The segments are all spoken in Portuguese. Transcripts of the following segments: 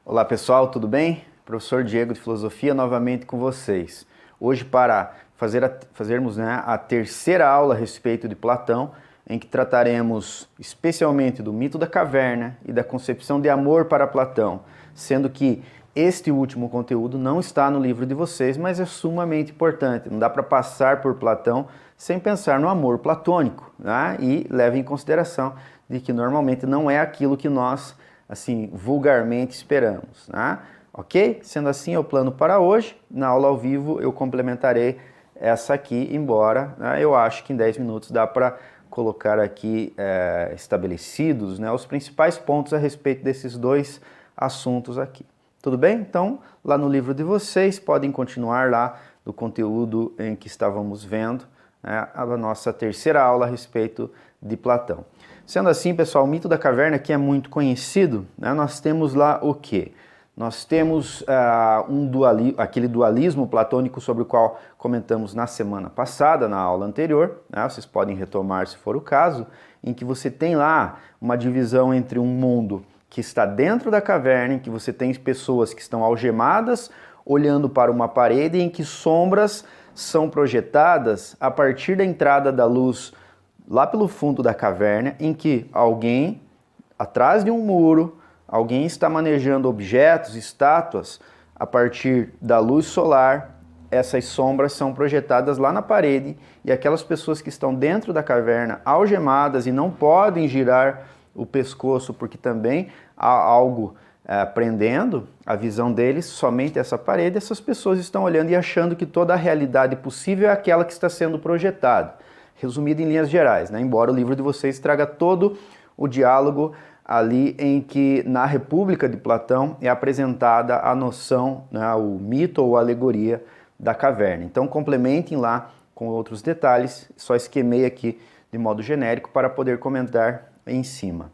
Olá pessoal, tudo bem? Professor Diego de Filosofia novamente com vocês. Hoje para fazermos a terceira aula a respeito de Platão, em que trataremos especialmente do mito da caverna e da concepção de amor para Platão, sendo que este último conteúdo não está no livro de vocês, mas é sumamente importante. Não dá para passar por Platão sem pensar no amor platônico, né? E leve em consideração de que normalmente não é aquilo que nós, assim, vulgarmente esperamos, né? Ok? Sendo assim, é o plano para hoje. Na aula ao vivo eu complementarei essa aqui, embora eu acho que em 10 minutos dá para colocar aqui estabelecidos os principais pontos a respeito desses dois assuntos aqui. Tudo bem? Então, lá no livro de vocês, podem continuar lá do conteúdo em que estávamos vendo, a nossa terceira aula a respeito de Platão. Sendo assim, pessoal, o mito da caverna, que é muito conhecido, nós temos lá o quê? Nós temos aquele dualismo platônico sobre o qual comentamos na semana passada, na aula anterior, vocês podem retomar se for o caso, em que você tem lá uma divisão entre um mundo que está dentro da caverna, em que você tem pessoas que estão algemadas, olhando para uma parede, em que sombras são projetadas a partir da entrada da luz lá pelo fundo da caverna, em que alguém, atrás de um muro, alguém está manejando objetos, estátuas, a partir da luz solar. Essas sombras são projetadas lá na parede e aquelas pessoas que estão dentro da caverna, algemadas e não podem girar o pescoço porque também há algo prendendo a visão deles, somente essa parede, essas pessoas estão olhando e achando que toda a realidade possível é aquela que está sendo projetada. Resumido em linhas gerais, embora o livro de vocês traga todo o diálogo ali em que na República de Platão é apresentada a noção, o mito ou alegoria da caverna. Então complementem lá com outros detalhes, só esquemei aqui de modo genérico para poder comentar em cima.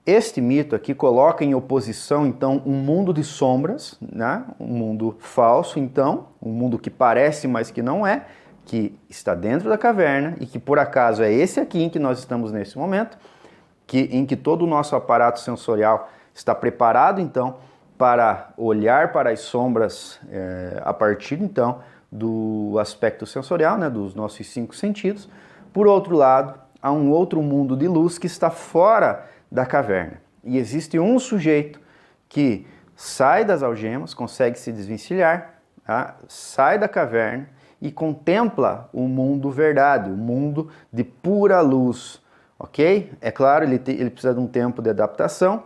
Este mito aqui coloca em oposição, então, um mundo de sombras, um mundo falso, então, um mundo que parece, mas que não é, que está dentro da caverna e que por acaso é esse aqui em que nós estamos nesse momento, em que todo o nosso aparato sensorial está preparado, então, para olhar para as sombras a partir, então, do aspecto sensorial, dos nossos 5 sentidos. Por outro lado, há um outro mundo de luz que está fora da caverna. E existe um sujeito que sai das algemas, consegue se desvencilhar, sai da caverna e contempla o mundo verdade, o mundo de pura luz. Ok? É claro, ele precisa de um tempo de adaptação,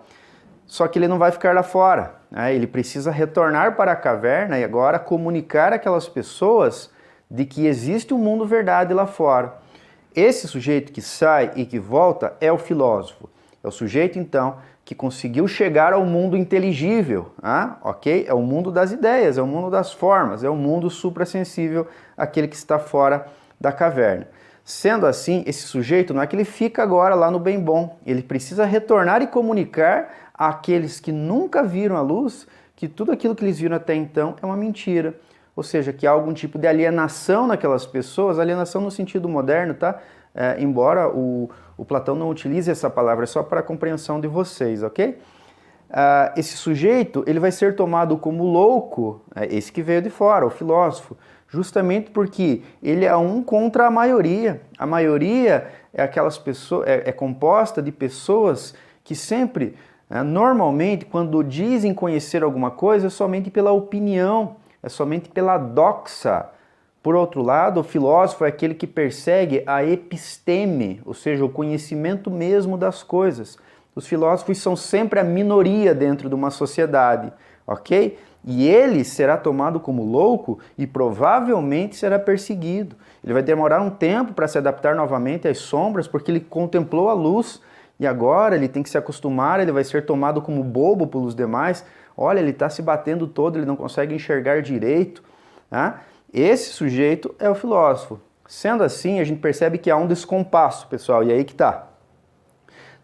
só que ele não vai ficar lá fora. Ele precisa retornar para a caverna e agora comunicar àquelas pessoas de que existe um mundo verdade lá fora. Esse sujeito que sai e que volta é o filósofo. É o sujeito, então, que conseguiu chegar ao mundo inteligível, ok? É o mundo das ideias, é o mundo das formas, é o mundo suprassensível, aquele que está fora da caverna. Sendo assim, esse sujeito não é que ele fica agora lá no bem bom, ele precisa retornar e comunicar àqueles que nunca viram a luz que tudo aquilo que eles viram até então é uma mentira. Ou seja, que há algum tipo de alienação naquelas pessoas, alienação no sentido moderno, tá? Embora o Platão não utilize essa palavra, é só para a compreensão de vocês, ok? Esse sujeito, ele vai ser tomado como louco, esse que veio de fora, o filósofo, justamente porque ele é um contra a maioria. A maioria é aquelas pessoas, é composta de pessoas que sempre, normalmente, quando dizem conhecer alguma coisa, é somente pela opinião, é somente pela doxa. Por outro lado, o filósofo é aquele que persegue a episteme, ou seja, o conhecimento mesmo das coisas. Os filósofos são sempre a minoria dentro de uma sociedade, ok? E ele será tomado como louco e provavelmente será perseguido. Ele vai demorar um tempo para se adaptar novamente às sombras, porque ele contemplou a luz e agora ele tem que se acostumar, ele vai ser tomado como bobo pelos demais. Olha, ele está se batendo todo, ele não consegue enxergar direito. Esse sujeito é o filósofo. Sendo assim, a gente percebe que há um descompasso, pessoal, e aí que está.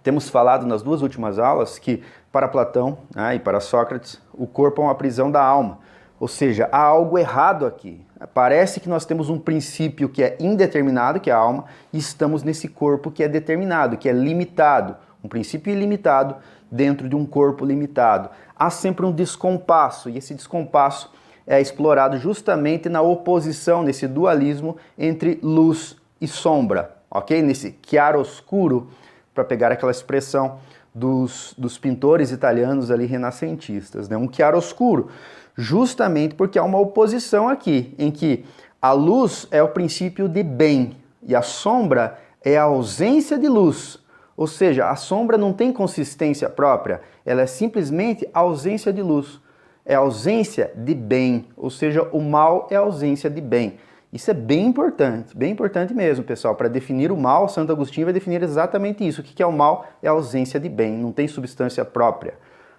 Temos falado nas duas últimas aulas que, para Platão e para Sócrates, o corpo é uma prisão da alma. Ou seja, há algo errado aqui. Parece que nós temos um princípio que é indeterminado, que é a alma, e estamos nesse corpo que é determinado, que é limitado. Um princípio ilimitado dentro de um corpo limitado. Há sempre um descompasso, e esse descompasso é explorado justamente na oposição, nesse dualismo entre luz e sombra, ok? Nesse chiaroscuro, para pegar aquela expressão dos pintores italianos ali renascentistas, né? Um chiaroscuro, justamente porque há uma oposição aqui, em que a luz é o princípio de bem e a sombra é a ausência de luz. Ou seja, a sombra não tem consistência própria, ela é simplesmente ausência de luz. É ausência de bem, ou seja, o mal é ausência de bem. Isso é bem importante mesmo, pessoal. Para definir o mal, Santo Agostinho vai definir exatamente isso. O que é o mal? É a ausência de bem, não tem substância própria,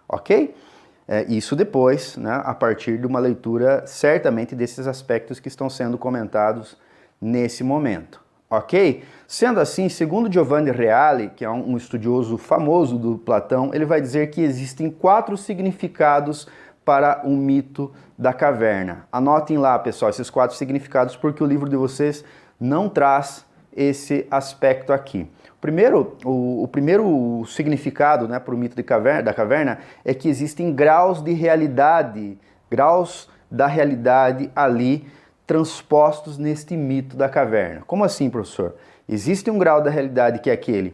ok? Isso depois, né, a partir de uma leitura, certamente, desses aspectos que estão sendo comentados nesse momento, ok? Sendo assim, segundo Giovanni Reale, que é um estudioso famoso do Platão, ele vai dizer que existem 4 significados para o mito da caverna. Anotem lá, pessoal, esses 4 significados, porque o livro de vocês não traz esse aspecto aqui. O primeiro significado, né, para o mito da caverna é que existem graus de realidade, graus da realidade ali transpostos neste mito da caverna. Como assim, professor? Existe um grau da realidade que é aquele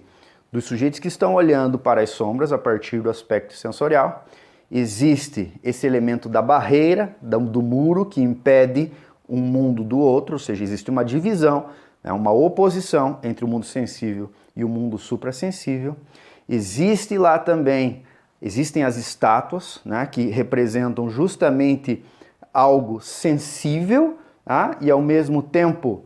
dos sujeitos que estão olhando para as sombras a partir do aspecto sensorial. Existe esse elemento da barreira, do muro, que impede um mundo do outro, ou seja, existe uma divisão, né, uma oposição entre o mundo sensível e o mundo suprassensível. Existe lá também, existem as estátuas, né, que representam justamente algo sensível, tá, e ao mesmo tempo,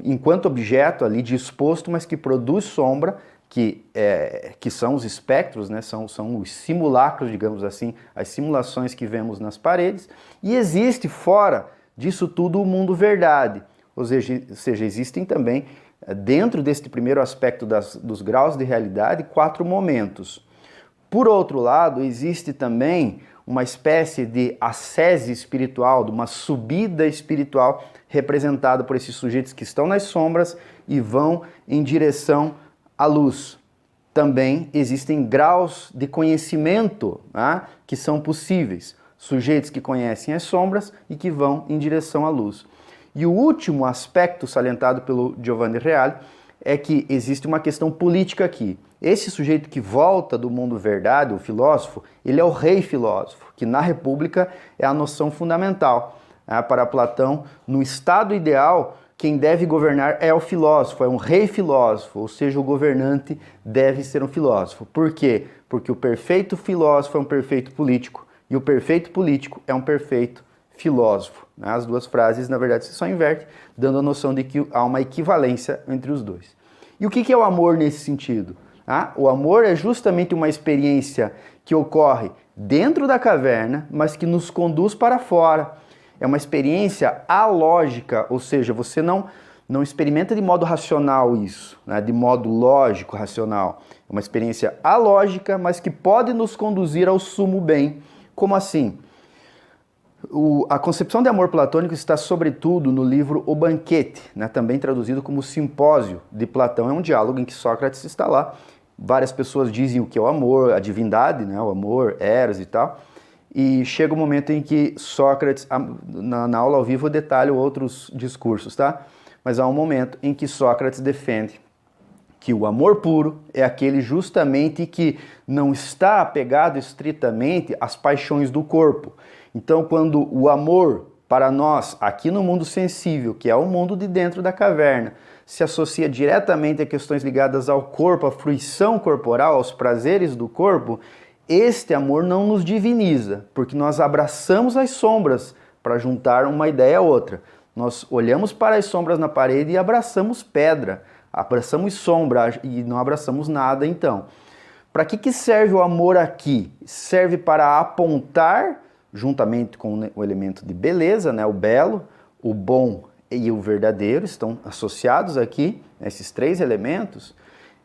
enquanto objeto ali disposto, mas que produz sombra, que são os espectros, né? são os simulacros, digamos assim, as simulações que vemos nas paredes, e existe fora disso tudo o mundo verdade, ou seja, existem também, dentro deste primeiro aspecto dos graus de realidade, 4 momentos. Por outro lado, existe também uma espécie de ascese espiritual, de uma subida espiritual representada por esses sujeitos que estão nas sombras e vão em direção à luz. Também existem graus de conhecimento, né, que são possíveis. Sujeitos que conhecem as sombras e que vão em direção à luz. E o último aspecto salientado pelo Giovanni Reale é que existe uma questão política aqui. Esse sujeito que volta do mundo verdade, o filósofo, ele é o rei filósofo, que na República é a noção fundamental. Para Platão, no estado ideal, quem deve governar é o filósofo, é um rei filósofo, ou seja, o governante deve ser um filósofo. Por quê? Porque o perfeito filósofo é um perfeito político e o perfeito político é um perfeito filósofo. As duas frases, na verdade, se só inverte, dando a noção de que há uma equivalência entre os dois. E o que é o amor nesse sentido? O amor é justamente uma experiência que ocorre dentro da caverna, mas que nos conduz para fora. É uma experiência alógica, ou seja, você não experimenta de modo racional isso, né? De modo lógico, racional. É uma experiência alógica, mas que pode nos conduzir ao sumo bem. Como assim? A concepção de amor platônico está sobretudo no livro O Banquete, né? Também traduzido como Simpósio de Platão. É um diálogo em que Sócrates está lá. Várias pessoas dizem o que é o amor, a divindade, né? O amor, Eros e tal. E chega o momento em que Sócrates, na aula ao vivo eu detalho outros discursos, tá? Mas há um momento em que Sócrates defende que o amor puro é aquele justamente que não está apegado estritamente às paixões do corpo. Então, quando o amor para nós, aqui no mundo sensível, que é o mundo de dentro da caverna, se associa diretamente a questões ligadas ao corpo, à fruição corporal, aos prazeres do corpo, este amor não nos diviniza, porque nós abraçamos as sombras para juntar uma ideia a outra. Nós olhamos para as sombras na parede e abraçamos pedra, abraçamos sombra e não abraçamos nada então. Para que serve o amor aqui? Serve para apontar, juntamente com o elemento de beleza, né, o belo, o bom e o verdadeiro, estão associados aqui, esses 3 elementos.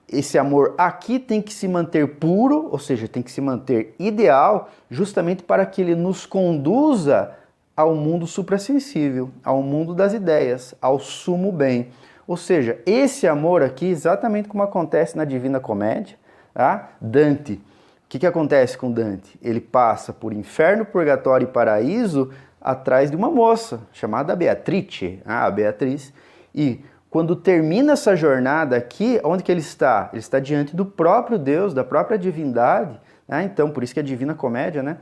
Esse amor aqui tem que se manter puro, ou seja, tem que se manter ideal, justamente para que ele nos conduza ao mundo suprassensível, ao mundo das ideias, ao sumo bem. Ou seja, esse amor aqui, exatamente como acontece na Divina Comédia, tá? Dante, o que acontece com Dante? Ele passa por inferno, purgatório e paraíso atrás de uma moça chamada Beatrice, a Beatriz, e quando termina essa jornada aqui, onde que ele está? Ele está diante do próprio Deus, da própria divindade, né? Então, por isso que a Divina Comédia, né?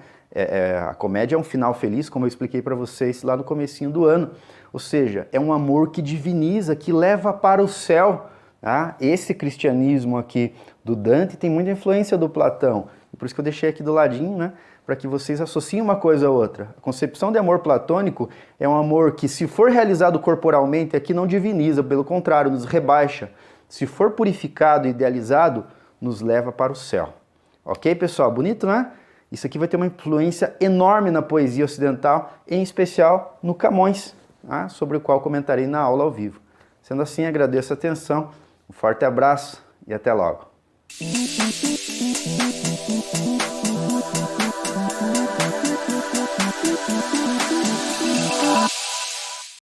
A comédia é um final feliz, como eu expliquei para vocês lá no comecinho do ano. Ou seja, é um amor que diviniza, que leva para o céu. Tá? Esse cristianismo aqui do Dante tem muita influência do Platão. Por isso que eu deixei aqui do ladinho, né? Para que vocês associem uma coisa a outra. A concepção de amor platônico é um amor que, se for realizado corporalmente, aqui não diviniza, pelo contrário, nos rebaixa. Se for purificado e idealizado, nos leva para o céu. Ok, pessoal? Bonito, né? Isso aqui vai ter uma influência enorme na poesia ocidental, em especial no Camões, tá? Sobre o qual comentarei na aula ao vivo. Sendo assim, agradeço a atenção, um forte abraço e até logo.